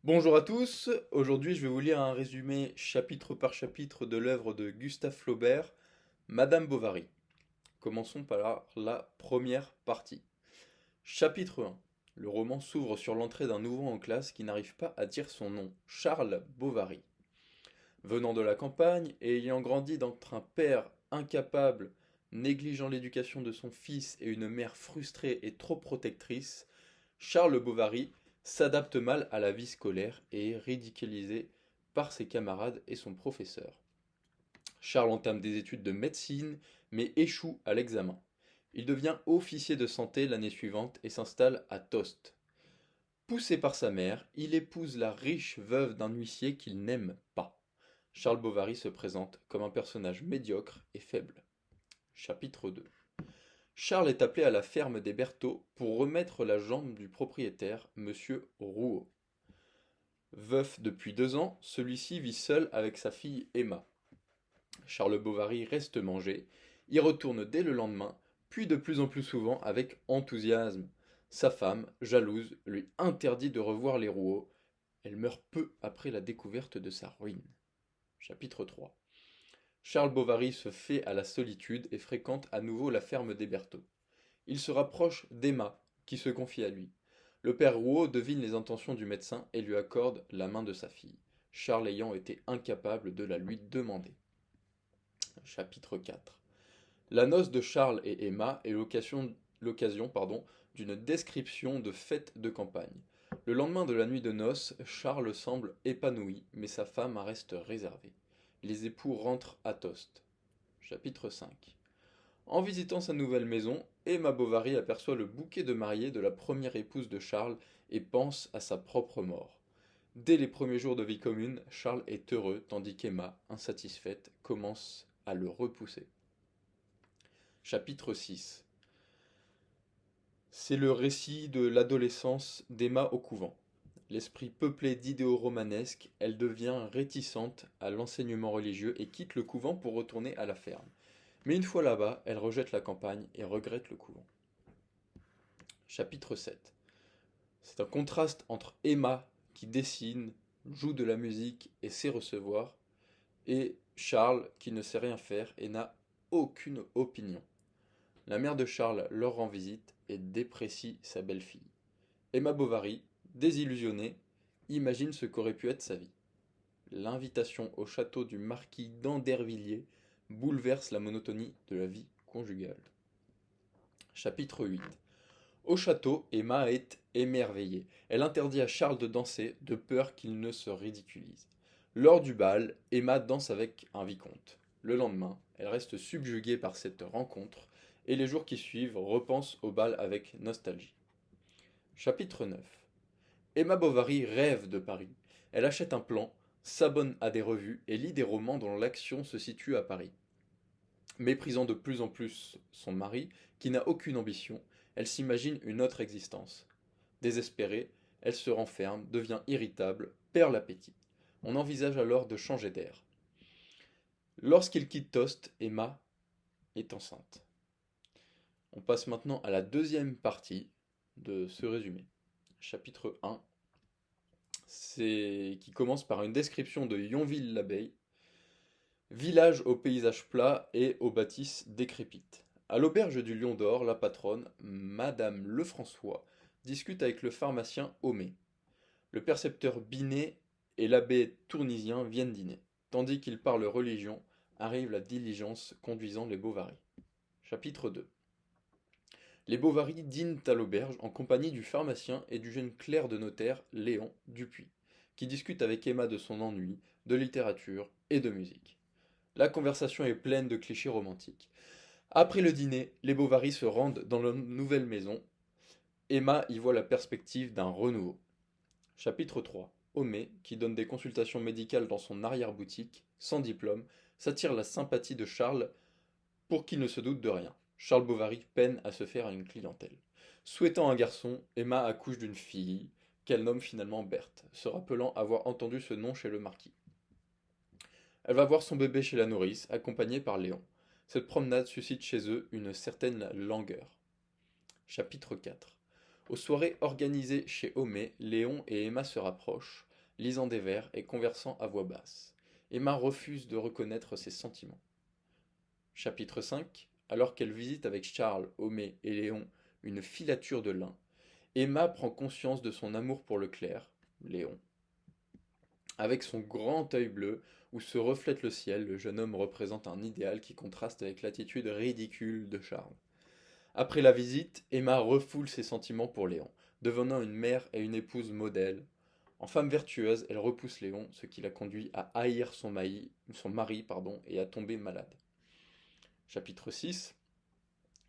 Bonjour à tous, aujourd'hui je vais vous lire un résumé chapitre par chapitre de l'œuvre de Gustave Flaubert, Madame Bovary. Commençons par la première partie. Chapitre 1. Le roman s'ouvre sur l'entrée d'un nouveau en classe qui n'arrive pas à dire son nom, Charles Bovary. Venant de la campagne et ayant grandi d'entre un père incapable, négligeant l'éducation de son fils et une mère frustrée et trop protectrice, Charles Bovary s'adapte mal à la vie scolaire et est ridiculisé par ses camarades et son professeur. Charles entame des études de médecine mais échoue à l'examen. Il devient officier de santé l'année suivante et s'installe à Tostes. Poussé par sa mère, il épouse la riche veuve d'un huissier qu'il n'aime pas. Charles Bovary se présente comme un personnage médiocre et faible. Chapitre 2. Charles est appelé à la ferme des Berthaud pour remettre la jambe du propriétaire, monsieur Rouault. Veuf depuis 2 ans, celui-ci vit seul avec sa fille Emma. Charles Bovary reste manger, y retourne dès le lendemain, puis de plus en plus souvent avec enthousiasme. Sa femme, jalouse, lui interdit de revoir les Rouault. Elle meurt peu après la découverte de sa ruine. Chapitre 3. Charles Bovary se fait à la solitude et fréquente à nouveau la ferme des Berthaud. Il se rapproche d'Emma, qui se confie à lui. Le père Rouault devine les intentions du médecin et lui accorde la main de sa fille, Charles ayant été incapable de la lui demander. Chapitre 4. La noce de Charles et Emma est l'occasion d'une description de fête de campagne. Le lendemain de la nuit de noces, Charles semble épanoui, mais sa femme reste réservée. Les époux rentrent à Tostes. Chapitre 5. En visitant sa nouvelle maison, Emma Bovary aperçoit le bouquet de mariée de la première épouse de Charles et pense à sa propre mort. Dès les premiers jours de vie commune, Charles est heureux tandis qu'Emma, insatisfaite, commence à le repousser. Chapitre 6. C'est le récit de l'adolescence d'Emma au couvent. L'esprit peuplé d'idéaux romanesques, elle devient réticente à l'enseignement religieux et quitte le couvent pour retourner à la ferme. Mais une fois là-bas, elle rejette la campagne et regrette le couvent. Chapitre 7. C'est un contraste entre Emma, qui dessine, joue de la musique et sait recevoir, et Charles, qui ne sait rien faire et n'a aucune opinion. La mère de Charles leur rend visite et déprécie sa belle-fille. Emma Bovary, désillusionnée, imagine ce qu'aurait pu être sa vie. L'invitation au château du marquis d'Andervilliers bouleverse la monotonie de la vie conjugale. Chapitre 8. Au château, Emma est émerveillée. Elle interdit à Charles de danser, de peur qu'il ne se ridiculise. Lors du bal, Emma danse avec un vicomte. Le lendemain, elle reste subjuguée par cette rencontre, et les jours qui suivent repense au bal avec nostalgie. Chapitre 9. Emma Bovary rêve de Paris. Elle achète un plan, s'abonne à des revues et lit des romans dont l'action se situe à Paris. Méprisant de plus en plus son mari, qui n'a aucune ambition, elle s'imagine une autre existence. Désespérée, elle se renferme, devient irritable, perd l'appétit. On envisage alors de changer d'air. Lorsqu'il quitte Tost, Emma est enceinte. On passe maintenant à la deuxième partie de ce résumé. Chapitre 1, qui commence par une description de Yonville-l'Abbaye, village au paysage plat et aux bâtisses décrépites. À l'auberge du Lion d'Or, la patronne, Madame Lefrançois, discute avec le pharmacien Homais. Le percepteur Binet et l'abbé Tournisien viennent dîner. Tandis qu'ils parlent religion, arrive la diligence conduisant les Bovary. Chapitre 2. Les Bovary dînent à l'auberge en compagnie du pharmacien et du jeune clerc de notaire Léon Dupuis, qui discute avec Emma de son ennui, de littérature et de musique. La conversation est pleine de clichés romantiques. Après le dîner, les Bovary se rendent dans leur nouvelle maison. Emma y voit la perspective d'un renouveau. Chapitre 3. Homais, qui donne des consultations médicales dans son arrière-boutique, sans diplôme, s'attire la sympathie de Charles pour qu'il ne se doute de rien. Charles Bovary peine à se faire à une clientèle. Souhaitant un garçon, Emma accouche d'une fille, qu'elle nomme finalement Berthe, se rappelant avoir entendu ce nom chez le marquis. Elle va voir son bébé chez la nourrice, accompagnée par Léon. Cette promenade suscite chez eux une certaine langueur. Chapitre 4. Aux soirées organisées chez Homais, Léon et Emma se rapprochent. lisant des vers et conversant à voix basse. Emma refuse de reconnaître ses sentiments. Chapitre 5. Alors qu'elle visite avec Charles, Homais et Léon une filature de lin, Emma prend conscience de son amour pour le clerc, Léon. Avec son grand œil bleu, où se reflète le ciel, le jeune homme représente un idéal qui contraste avec l'attitude ridicule de Charles. Après la visite, Emma refoule ses sentiments pour Léon, devenant une mère et une épouse modèle. En femme vertueuse, elle repousse Léon, ce qui la conduit à haïr son mari et à tomber malade. Chapitre 6.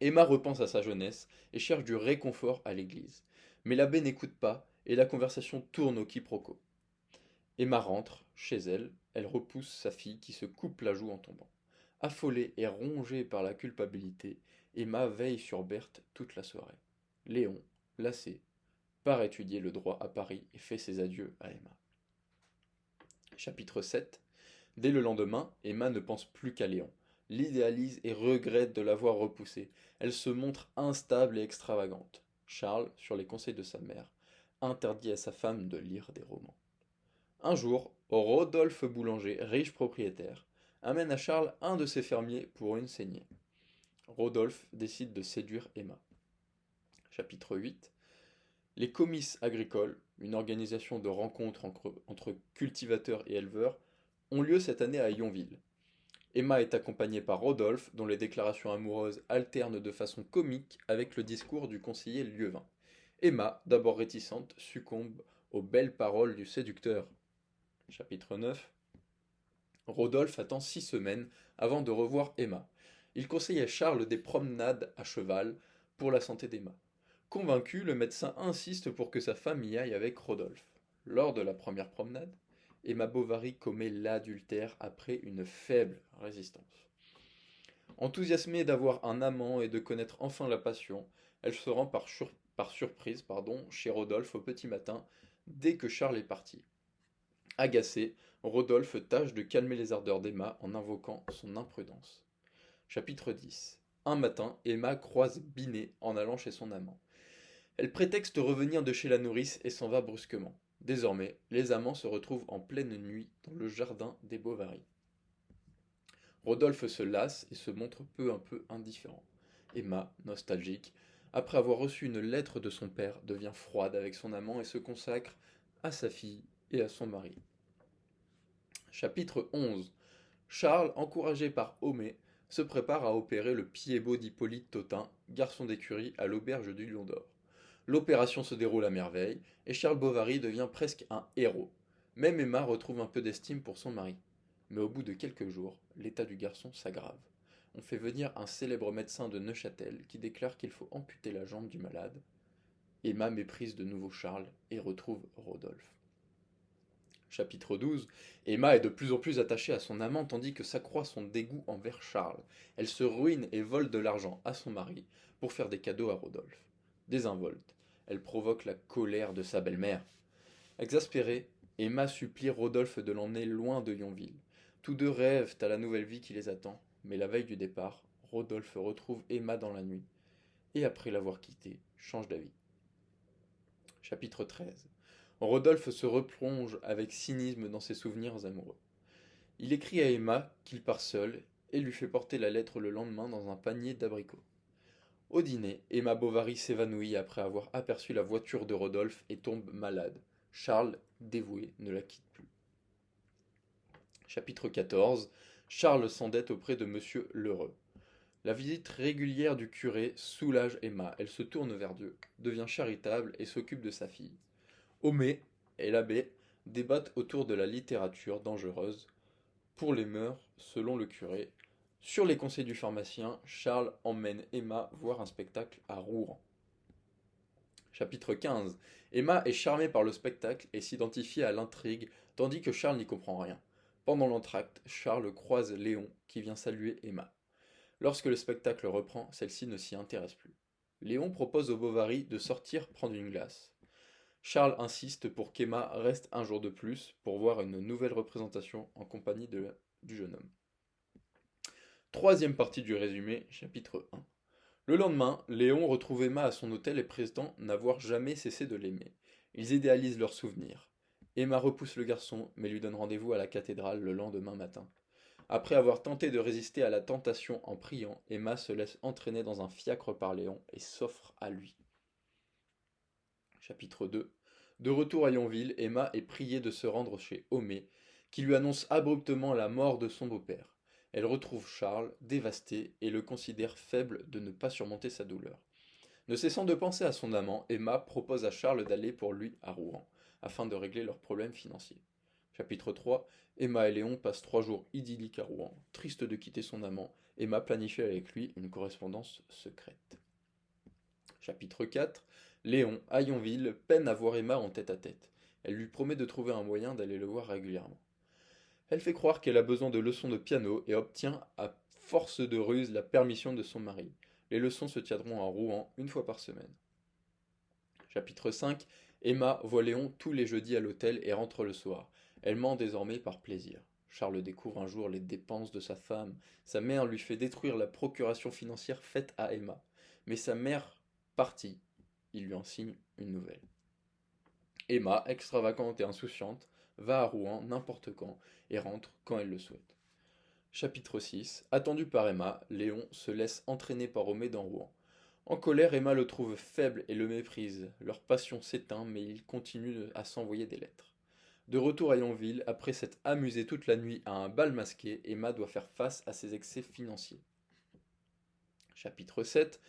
Emma repense à sa jeunesse et cherche du réconfort à l'église. Mais l'abbé n'écoute pas et la conversation tourne au quiproquo. Emma rentre chez elle, elle repousse sa fille qui se coupe la joue en tombant. Affolée et rongée par la culpabilité, Emma veille sur Berthe toute la soirée. Léon, lassé, part étudier le droit à Paris et fait ses adieux à Emma. Chapitre 7. Dès le lendemain, Emma ne pense plus qu'à Léon, l'idéalise et regrette de l'avoir repoussé. Elle se montre instable et extravagante. Charles, sur les conseils de sa mère, interdit à sa femme de lire des romans. Un jour, Rodolphe Boulanger, riche propriétaire, amène à Charles un de ses fermiers pour une saignée. Rodolphe décide de séduire Emma. Chapitre 8. Les comices agricoles, une organisation de rencontres entre cultivateurs et éleveurs, ont lieu cette année à Yonville. Emma est accompagnée par Rodolphe, dont les déclarations amoureuses alternent de façon comique avec le discours du conseiller Lieuvain. Emma, d'abord réticente, succombe aux belles paroles du séducteur. Chapitre 9. Rodolphe attend 6 semaines avant de revoir Emma. Il conseille à Charles des promenades à cheval pour la santé d'Emma. Convaincu, le médecin insiste pour que sa femme y aille avec Rodolphe. Lors de la première promenade, Emma Bovary commet l'adultère après une faible résistance. Enthousiasmée d'avoir un amant et de connaître enfin la passion, elle se rend par surprise chez Rodolphe au petit matin, dès que Charles est parti. Agacé, Rodolphe tâche de calmer les ardeurs d'Emma en invoquant son imprudence. Chapitre 10. Un matin, Emma croise Binet en allant chez son amant. Elle prétexte revenir de chez la nourrice et s'en va brusquement. Désormais, les amants se retrouvent en pleine nuit dans le jardin des Bovary. Rodolphe se lasse et se montre peu à peu indifférent. Emma, nostalgique, après avoir reçu une lettre de son père, devient froide avec son amant et se consacre à sa fille et à son mari. Chapitre 11. Charles, encouragé par Homais, se prépare à opérer le pied-bot d'Hippolyte Tautain, garçon d'écurie à l'auberge du Lion d'Or. L'opération se déroule à merveille, et Charles Bovary devient presque un héros. Même Emma retrouve un peu d'estime pour son mari. Mais au bout de quelques jours, l'état du garçon s'aggrave. On fait venir un célèbre médecin de Neuchâtel qui déclare qu'il faut amputer la jambe du malade. Emma méprise de nouveau Charles et retrouve Rodolphe. Chapitre 12. Emma est de plus en plus attachée à son amant tandis que s'accroît son dégoût envers Charles. Elle se ruine et vole de l'argent à son mari pour faire des cadeaux à Rodolphe. Désinvolte, elle provoque la colère de sa belle-mère. Exaspérée, Emma supplie Rodolphe de l'emmener loin de Yonville. Tous deux rêvent à la nouvelle vie qui les attend, mais la veille du départ, Rodolphe retrouve Emma dans la nuit, et après l'avoir quittée, change d'avis. Chapitre 13. Rodolphe se replonge avec cynisme dans ses souvenirs amoureux. Il écrit à Emma qu'il part seul et lui fait porter la lettre le lendemain dans un panier d'abricots. Au dîner, Emma Bovary s'évanouit après avoir aperçu la voiture de Rodolphe et tombe malade. Charles, dévoué, ne la quitte plus. Chapitre 14. Charles s'endette auprès de Monsieur Lheureux. La visite régulière du curé soulage Emma. Elle se tourne vers Dieu, devient charitable et s'occupe de sa fille. Homais et l'abbé débattent autour de la littérature dangereuse pour les mœurs, selon le curé. Sur les conseils du pharmacien, Charles emmène Emma voir un spectacle à Rouen. Chapitre 15. Emma est charmée par le spectacle et s'identifie à l'intrigue, tandis que Charles n'y comprend rien. Pendant l'entracte, Charles croise Léon, qui vient saluer Emma. Lorsque le spectacle reprend, celle-ci ne s'y intéresse plus. Léon propose au Bovary de sortir prendre une glace. Charles insiste pour qu'Emma reste un jour de plus pour voir une nouvelle représentation en compagnie du jeune homme. Troisième partie du résumé, chapitre 1. Le lendemain, Léon retrouve Emma à son hôtel et prétend n'avoir jamais cessé de l'aimer. Ils idéalisent leurs souvenirs. Emma repousse le garçon, mais lui donne rendez-vous à la cathédrale le lendemain matin. Après avoir tenté de résister à la tentation en priant, Emma se laisse entraîner dans un fiacre par Léon et s'offre à lui. Chapitre 2. De retour à Yonville, Emma est priée de se rendre chez Homais, qui lui annonce abruptement la mort de son beau-père. Elle retrouve Charles, dévasté, et le considère faible de ne pas surmonter sa douleur. Ne cessant de penser à son amant, Emma propose à Charles d'aller pour lui à Rouen, afin de régler leurs problèmes financiers. Chapitre 3. Emma et Léon passent 3 jours idylliques à Rouen. Triste de quitter son amant, Emma planifie avec lui une correspondance secrète. Chapitre 4. Léon, à Yonville, peine à voir Emma en tête-à-tête. Elle lui promet de trouver un moyen d'aller le voir régulièrement. Elle fait croire qu'elle a besoin de leçons de piano et obtient, à force de ruse, la permission de son mari. Les leçons se tiendront à Rouen 1 fois par semaine. Chapitre 5. Emma voit Léon tous les jeudis à l'hôtel et rentre le soir. Elle ment désormais par plaisir. Charles découvre un jour les dépenses de sa femme. Sa mère lui fait détruire la procuration financière faite à Emma. Mais sa mère partie, il lui en signe une nouvelle. Emma, extravagante et insouciante, va à Rouen n'importe quand et rentre quand elle le souhaite. Chapitre 6. Attendu par Emma, Léon se laisse entraîner par Homais dans Rouen. En colère, Emma le trouve faible et le méprise. Leur passion s'éteint, mais il continue à s'envoyer des lettres. De retour à Yonville, après s'être amusé toute la nuit à un bal masqué, Emma doit faire face à ses excès financiers. Chapitre 7.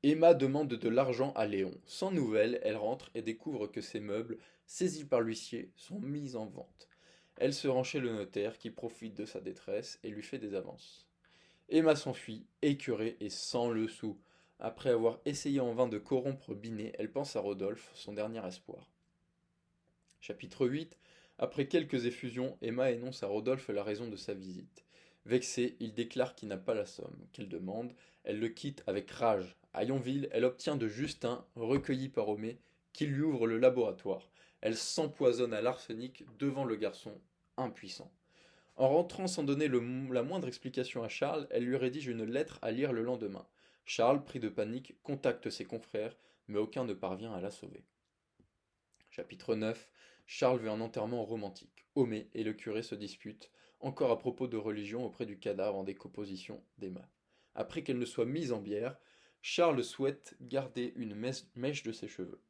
Emma demande de l'argent à Léon. Sans nouvelles, elle rentre et découvre que ses meubles, saisis par l'huissier, sont mis en vente. Elle se rend chez le notaire qui profite de sa détresse et lui fait des avances. Emma s'enfuit, écœurée et sans le sou. Après avoir essayé en vain de corrompre Binet, elle pense à Rodolphe, son dernier espoir. Chapitre 8. Après quelques effusions, Emma énonce à Rodolphe la raison de sa visite. Vexé, il déclare qu'il n'a pas la somme qu'elle demande. Elle le quitte avec rage. À Yonville, elle obtient de Justin, recueilli par Homais, qu'il lui ouvre le laboratoire. Elle s'empoisonne à l'arsenic devant le garçon, impuissant. En rentrant sans donner la moindre explication à Charles, elle lui rédige une lettre à lire le lendemain. Charles, pris de panique, contacte ses confrères, mais aucun ne parvient à la sauver. Chapitre 9. Charles veut un enterrement romantique. Homais et le curé se disputent, encore à propos de religion auprès du cadavre en décomposition d'Emma. Après qu'elle ne soit mise en bière, Charles souhaite garder une mèche de ses cheveux.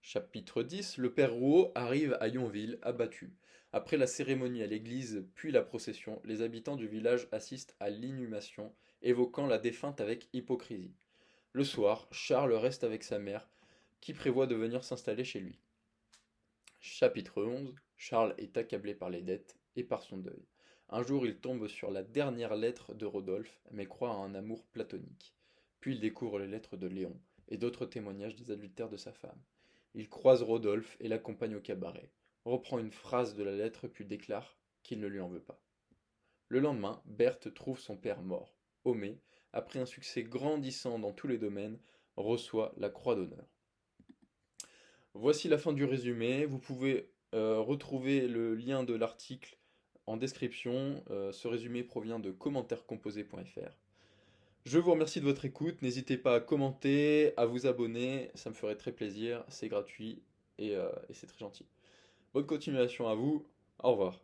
Chapitre 10. Le père Rouault arrive à Yonville, abattu. Après la cérémonie à l'église, puis la procession, les habitants du village assistent à l'inhumation, évoquant la défunte avec hypocrisie. Le soir, Charles reste avec sa mère, qui prévoit de venir s'installer chez lui. Chapitre 11. Charles est accablé par les dettes et par son deuil. Un jour, il tombe sur la dernière lettre de Rodolphe, mais croit à un amour platonique. Puis il découvre les lettres de Léon et d'autres témoignages des adultères de sa femme. Il croise Rodolphe et l'accompagne au cabaret, reprend une phrase de la lettre puis déclare qu'il ne lui en veut pas. Le lendemain, Berthe trouve son père mort. Homais, après un succès grandissant dans tous les domaines, reçoit la Croix d'honneur. Voici la fin du résumé. Vous pouvez retrouver le lien de l'article en description. Ce résumé provient de commentaires-composés.fr. Je vous remercie de votre écoute. N'hésitez pas à commenter, à vous abonner. Ça me ferait très plaisir. C'est gratuit et c'est très gentil. Bonne continuation à vous. Au revoir.